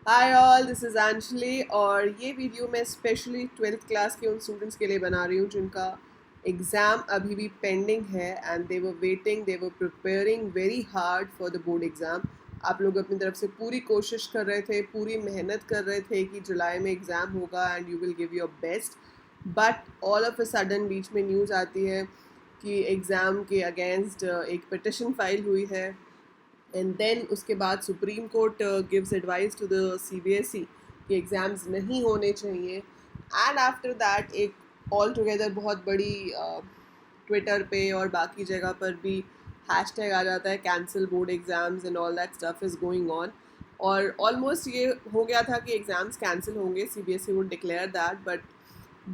Hi all, this is Anjali और ये video मैं स्पेशली 12th क्लास के उन स्टूडेंट्स के लिए बना रही हूँ जिनका एग्ज़ाम अभी भी पेंडिंग है and they were preparing very hard for the board exam. आप लोग अपनी तरफ से पूरी कोशिश कर रहे थे, पूरी मेहनत कर रहे थे कि जुलाई में एग्ज़ाम होगा and you will give your best. But all of a sudden बीच में न्यूज़ आती है कि एग्ज़ाम के अगेंस्ट एक पिटिशन फाइल हुई है एंड देन उसके बाद Supreme Court gives advice to the CBSE कि एग्ज़ाम्स नहीं होने चाहिए। एंड आफ्टर दैट एक ऑल टुगेदर बहुत बड़ी ट्विटर पे और बाकी जगह पर भी हैशटैग आ जाता है cancel board exams and all that stuff is going on. और ऑलमोस्ट ये हो गया था कि एग्ज़ाम्स कैंसिल होंगे, CBSE would declare that. But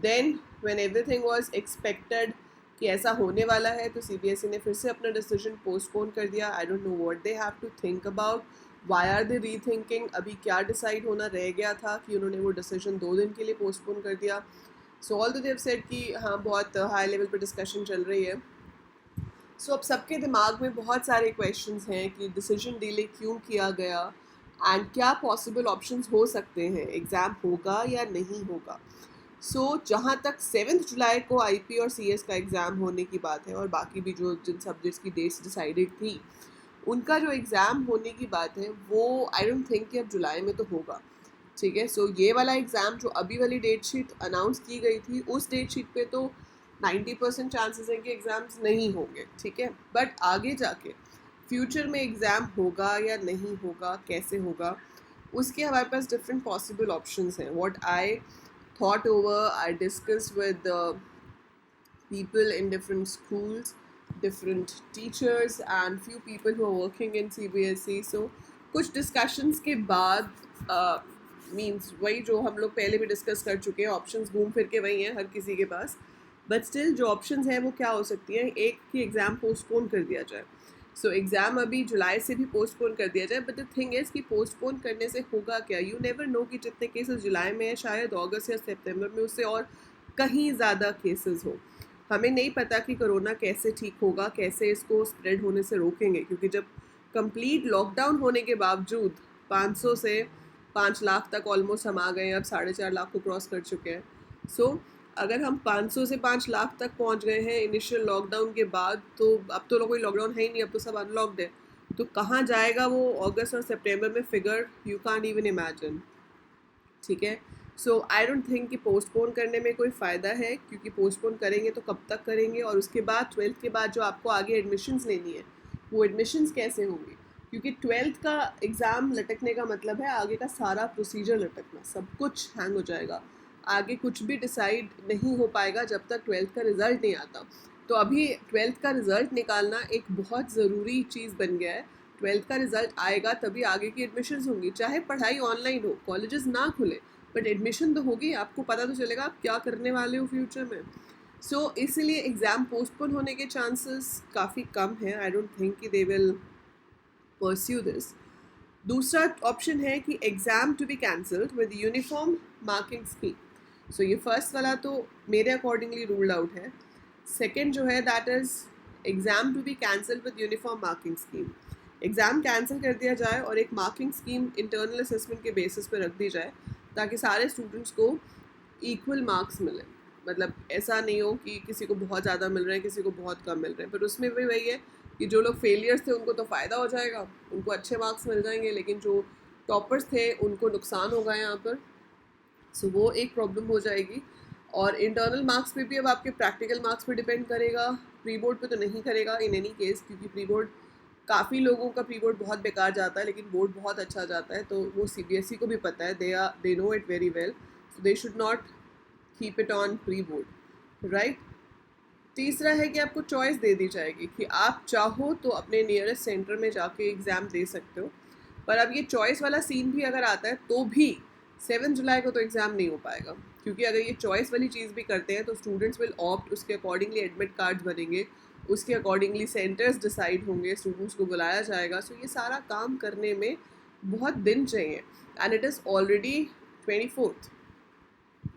then when everything was expected कि ऐसा होने वाला है तो सीबीएसई ने फिर से अपना डिसीजन पोस्टपोन कर दिया। I don't know what they have to think about, why are they rethinking. अभी क्या डिसाइड होना रह गया था कि उन्होंने वो डिसीजन 2 दिन के लिए पोस्टपोन कर दिया। सो ऑल देव सेड कि हाँ, बहुत हाई लेवल पर डिस्कशन चल रही है। सो अब सबके दिमाग में बहुत सारे क्वेश्चंस हैं कि डिसीजन डिले क्यों किया गया एंड क्या पॉसिबल ऑप्शंस हो सकते हैं, एग्ज़ाम होगा या नहीं होगा। जहाँ तक 7 जुलाई को आईपी और सीएस का एग्ज़ाम होने की बात है और बाकी भी जो जिन सब्जेक्ट्स की डेट्स डिसाइडेड थी उनका जो एग्ज़ाम होने की बात है वो आई डोंट थिंक कि अब जुलाई में तो होगा। ठीक है, ये वाला एग्ज़ाम जो अभी वाली डेट शीट अनाउंस की गई थी उस डेट शीट पे तो 90% चांसेस हैं कि एग्ज़ाम्स नहीं होंगे। ठीक है, बट आगे जाके फ्यूचर में एग्ज़ाम होगा या नहीं होगा, कैसे होगा, उसके हमारे पास डिफरेंट पॉसिबल ऑप्शंस हैं। What I thought over, I discussed with people in different schools, different teachers and few people who are working in CBSE. So कुछ discussions के बाद मीन्स वही जो हम लोग पहले भी डिस्कस कर चुके हैं, ऑप्शंस घूम फिर के वही हैं हर किसी के पास। बट स्टिल जो ऑप्शंस हैं वो क्या हो सकती हैं, एक कि एग्ज़ाम पोस्टपोन कर दिया जाए। एग्ज़ाम अभी जुलाई से भी पोस्टपोन कर दिया जाए, बट द थिंग इज़ कि पोस्टपोन करने से होगा क्या, यू नेवर नो कि जितने केसेस जुलाई में है शायद अगस्त या सितंबर में उससे और कहीं ज़्यादा केसेस हो। हमें नहीं पता कि कोरोना कैसे ठीक होगा, कैसे इसको स्प्रेड होने से रोकेंगे, क्योंकि जब कंप्लीट लॉकडाउन होने के बावजूद 500 से 5 लाख तक ऑलमोस्ट हम आ गए हैं, अब 4.5 लाख को क्रॉस कर चुके हैं। अगर हम 500 से 5 लाख तक पहुंच गए हैं इनिशियल लॉकडाउन के बाद, तो अब तो कोई लॉकडाउन है ही नहीं, अब तो सब अनलॉक्ड है। तो कहाँ जाएगा वो अगस्त और सितंबर में figure, you can't even imagine. ठीक है, आई डोंट थिंक कि पोस्टपोन करने में कोई फ़ायदा है, क्योंकि पोस्टपोन करेंगे तो कब तक करेंगे, और उसके बाद 12th के बाद जो आपको आगे एडमिशन्स लेनी है वो एडमिशन्स कैसे होंगी, क्योंकि 12th का एग्ज़ाम लटकने का मतलब है आगे का सारा प्रोसीजर लटकना, सब कुछ हैंग हो जाएगा, आगे कुछ भी डिसाइड नहीं हो पाएगा जब तक 12th का रिज़ल्ट नहीं आता। तो अभी 12th का रिज़ल्ट निकालना एक बहुत ज़रूरी चीज़ बन गया है। 12th का रिज़ल्ट आएगा तभी आगे की एडमिशन्स होंगी, चाहे पढ़ाई ऑनलाइन हो, कॉलेजेस ना खुले, बट एडमिशन तो होगी, आपको पता तो चलेगा आप क्या करने वाले हो फ्यूचर में। इसीलिए एग्ज़ाम पोस्टपोन होने के चांसेस काफ़ी कम हैं। आई डोंट थिंक कि दे विल परस्यू दिस। दूसरा ऑप्शन है कि exam to be cancelled with uniform marking scheme. ये फर्स्ट वाला तो मेरे अकॉर्डिंगली रूल्ड आउट है। सेकेंड जो है that is exam to be cancelled with uniform marking scheme. Exam cancel कर दिया जाए और एक मार्किंग स्कीम इंटरनल असेसमेंट के बेसिस पर रख दी जाए, ताकि सारे स्टूडेंट्स को इक्वल मार्क्स मिले। मतलब ऐसा नहीं हो कि किसी को बहुत ज़्यादा मिल रहे हैं, किसी को बहुत कम मिल रहे हैं, पर उसमें भी वही है कि जो लोग फेलियर्स थे उनको तो फ़ायदा हो जाएगा, उनको अच्छे मार्क्स मिल जाएंगे, लेकिन जो टॉपर्स थे उनको नुकसान होगा यहाँ पर। वो एक प्रॉब्लम हो जाएगी। और इंटरनल मार्क्स पे भी अब आपके प्रैक्टिकल मार्क्स पे डिपेंड करेगा, प्री बोर्ड पे तो नहीं करेगा इन एनी केस, क्योंकि प्री बोर्ड काफ़ी लोगों का प्री बोर्ड बहुत बेकार जाता है लेकिन बोर्ड बहुत अच्छा जाता है, तो वो सीबीएसई को भी पता है, they know it very well, so they should not keep it on pre board, right. तीसरा है कि आपको चॉइस दे दी जाएगी कि आप चाहो तो अपने नियरेस्ट सेंटर में जाके एग्ज़ाम दे सकते हो, पर अब ये चॉइस वाला सीन भी अगर आता है तो भी 7 जुलाई को तो एग्ज़ाम नहीं हो पाएगा, क्योंकि अगर ये चॉइस वाली चीज़ भी करते हैं तो स्टूडेंट्स विल ऑप्ट, उसके अकॉर्डिंगली एडमिट कार्ड्स बनेंगे, उसके अकॉर्डिंगली सेंटर्स डिसाइड होंगे, स्टूडेंट्स को बुलाया जाएगा। ये सारा काम करने में बहुत दिन चाहिए and it is already 24th,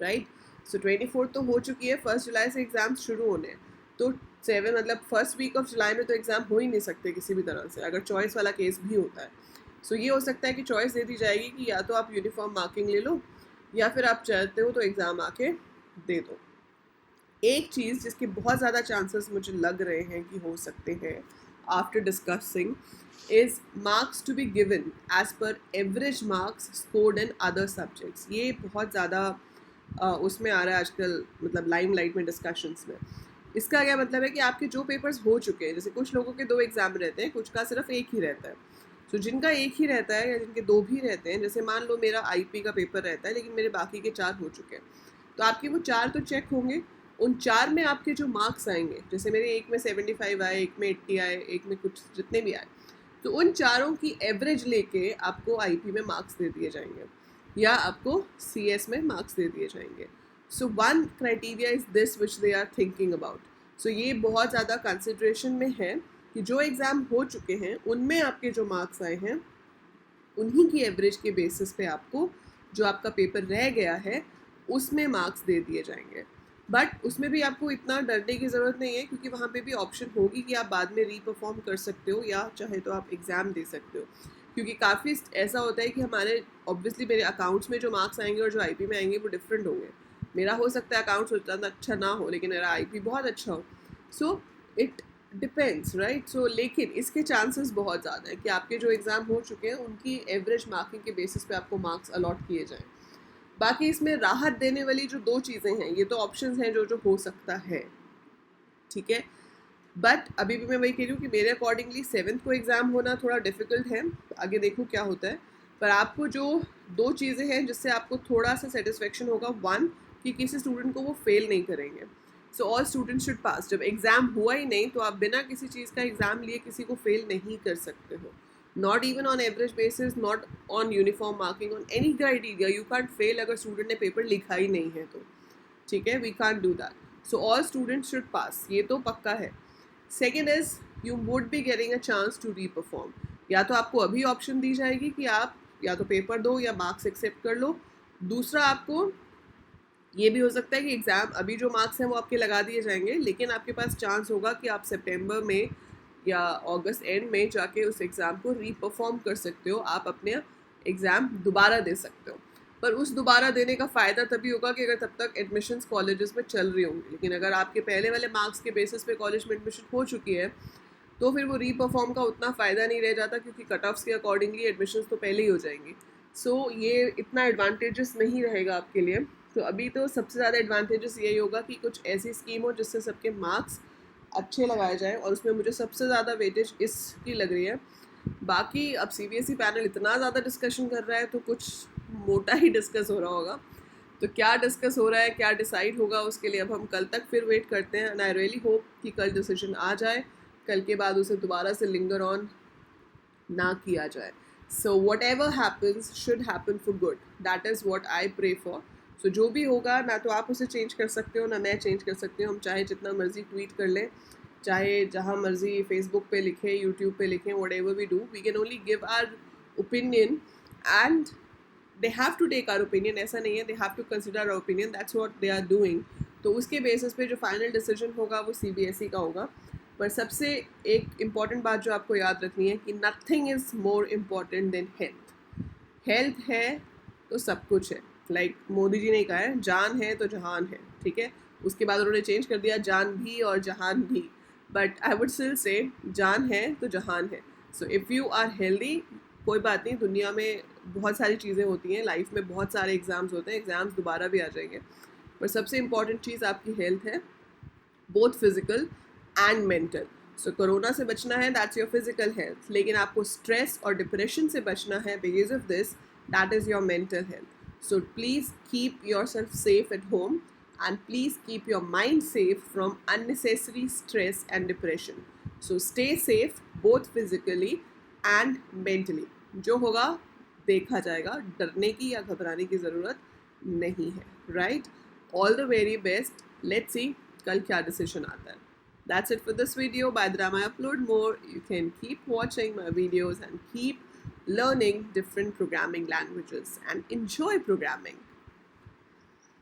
right. 24th तो हो चुकी है, 1 जुलाई से एग्ज़ाम शुरू होने हैं, तो 7 मतलब फर्स्ट वीक ऑफ जुलाई में तो एग्ज़ाम हो ही नहीं सकते किसी भी तरह से, अगर चॉइस वाला केस भी होता है। सो ये हो सकता है कि चॉइस दे दी जाएगी कि या तो आप यूनिफॉर्म मार्किंग ले लो या फिर आप चाहते हो तो एग्ज़ाम आके दे दो। एक चीज़ जिसके बहुत ज़्यादा चांसेस मुझे लग रहे हैं कि हो सकते हैं after discussing is marks to be given as per average marks scored in other subjects. ये बहुत ज़्यादा उसमें आ रहा है आजकल, मतलब लाइमलाइट में, डिस्कशंस में। इसका क्या मतलब है कि आपके जो पेपर्स हो चुके हैं, जैसे कुछ लोगों के 2 एग्ज़ाम रहते हैं, कुछ का सिर्फ एक ही रहता है। तो जिनका एक ही रहता है या जिनके 2 भी रहते हैं, जैसे मान लो मेरा आईपी का पेपर रहता है लेकिन मेरे बाकी के 4 हो चुके हैं, तो आपके वो 4 तो चेक होंगे। उन 4 में आपके जो मार्क्स आएंगे, जैसे मेरे एक में 75 आए, एक में 80 आए, एक में कुछ जितने भी आए, तो उन चारों की एवरेज लेके आपको आईपी में मार्क्स दे दिए जाएंगे या आपको सीएस में मार्क्स दे दिए जाएंगे। So one criteria is this which they are thinking about. सो ये बहुत ज़्यादा कंसिड्रेशन में है कि जो एग्ज़ाम हो चुके हैं उनमें आपके जो मार्क्स आए हैं उन्हीं की एवरेज के बेसिस पे आपको जो आपका पेपर रह गया है उसमें मार्क्स दे दिए जाएंगे। बट उसमें भी आपको इतना डरने की ज़रूरत नहीं है, क्योंकि वहाँ पे भी ऑप्शन होगी कि आप बाद में रीपरफॉर्म कर सकते हो या चाहे तो आप एग्ज़ाम दे सकते हो। क्योंकि काफ़ी ऐसा होता है कि हमारे ऑब्वियसली मेरे अकाउंट्स में जो मार्क्स आएंगे और जो आईपी में आएंगे वो डिफरेंट होंगे। मेरा हो सकता है अकाउंट्स उतना अच्छा ना हो लेकिन मेरा आईपी बहुत अच्छा हो। So it depends, right. So लेकिन इसके चांसेस बहुत ज़्यादा है कि आपके जो एग्ज़ाम हो चुके हैं उनकी एवरेज मार्किंग के बेसिस पे आपको मार्क्स अलॉट किए जाएँ। बाकी इसमें राहत देने वाली जो 2 चीज़ें हैं, ये तो ऑप्शंस हैं जो जो हो सकता है, ठीक है। बट अभी भी मैं वही कह रही हूँ कि मेरे अकॉर्डिंगली 7th को एग्ज़ाम होना थोड़ा डिफ़िकल्ट है, आगे देखो क्या होता है। पर आपको जो 2 चीज़ें हैं जिससे आपको थोड़ा सा सेटिस्फेक्शन होगा, 1 कि किसी स्टूडेंट को वो फेल नहीं करेंगे। So all students should pass. जब एग्ज़ाम हुआ ही नहीं तो आप बिना किसी चीज़ का एग्ज़ाम लिए किसी को फेल नहीं कर सकते हो। Not even on average basis, not on uniform marking, on any criteria you can't fail अगर स्टूडेंट ने पेपर लिखा ही नहीं है तो, ठीक है। we can't do that. So all students should pass, ये तो पक्का है। Second is you would be getting a chance to re-perform। या तो आपको अभी ऑप्शन दी जाएगी कि आप या तो पेपर दो या मार्क्स एक्सेप्ट कर लो। दूसरा आपको ये भी हो सकता है कि एग्ज़ाम अभी जो मार्क्स हैं वो आपके लगा दिए जाएंगे, लेकिन आपके पास चांस होगा कि आप सितंबर में या अगस्त एंड में जाके उस एग्ज़ाम को रीपरफॉर्म कर सकते हो। आप अपने एग्ज़ाम दोबारा दे सकते हो। पर उस दोबारा देने का फ़ायदा तभी होगा कि अगर तब तक एडमिशन्स कॉलेजेस में चल रही होंगी। लेकिन अगर आपके पहले वाले मार्क्स के बेसिस पे कॉलेज में एडमिशन हो चुकी है तो फिर वो रीपरफॉर्म का उतना फ़ायदा नहीं रह जाता, क्योंकि कट ऑफ्स के अकॉर्डिंगली एडमिशन्स तो पहले ही हो जाएंगी। सो ये इतना एडवांटेजेस नहीं रहेगा आपके लिए। तो अभी तो सबसे ज़्यादा एडवांटेजेस यही होगा कि कुछ ऐसी स्कीम हो जिससे सबके मार्क्स अच्छे लगाए जाएँ, और उसमें मुझे सबसे ज़्यादा वेटेज इसकी लग रही है। बाकी अब सीबीएसई पैनल इतना ज़्यादा डिस्कशन कर रहा है तो कुछ मोटा ही डिस्कस हो रहा होगा। तो क्या डिस्कस हो रहा है, क्या डिसाइड होगा, उसके लिए अब हम कल तक फिर वेट करते हैं। एंड आई रियली होप कि कल डिसीजन आ जाए, कल के बाद उसे दोबारा से लिंगर ऑन ना किया जाए। So whatever happens should happen for good, that is what I pray for. So जो भी होगा, ना तो आप उसे चेंज कर सकते हो ना मैं चेंज कर सकती हूँ। हम चाहे जितना मर्जी ट्वीट कर लें, चाहे जहाँ मर्जी फेसबुक पे लिखें, यूट्यूब पे लिखें, whatever we do, we can only give our opinion and they have to take our opinion. ऐसा नहीं है, they have to consider our opinion, that's what they are doing. तो उसके बेसिस पे जो फाइनल डिसीजन होगा वो CBSE का होगा। पर सबसे एक इम्पॉर्टेंट बात जो आपको याद रखनी है कि nothing is more important than health. Health है तो सब कुछ है। लाइक मोदी जी ने कहा है, जान है तो जहान है, ठीक है। उसके बाद उन्होंने चेंज कर दिया, जान भी और जहान भी, but I would still say जान है तो जहान है। So if you are healthy, कोई बात नहीं, दुनिया में बहुत सारी चीज़ें होती हैं, लाइफ में बहुत सारे एग्ज़ाम्स होते हैं, एग्ज़ाम्स दोबारा भी आ जाएंगे, पर सबसे इम्पॉर्टेंट चीज़ आपकी हेल्थ है, both physical and mental. So corona से बचना है, दैट्स योर फिजिकल हेल्थ, लेकिन आपको स्ट्रेस और डिप्रेशन से बचना है because of this, that is your mental health. So please keep yourself safe at home and please keep your mind safe from unnecessary stress and depression. So stay safe both physically and mentally. जो होगा देखा जाएगा, डरने की या घबराने की ज़रूरत नहीं है, right? All the very best. Let's see कल क्या decision आता है. That's it for this video. By the time I upload more, you can keep watching my videos and keep learning different programming languages and enjoy programming.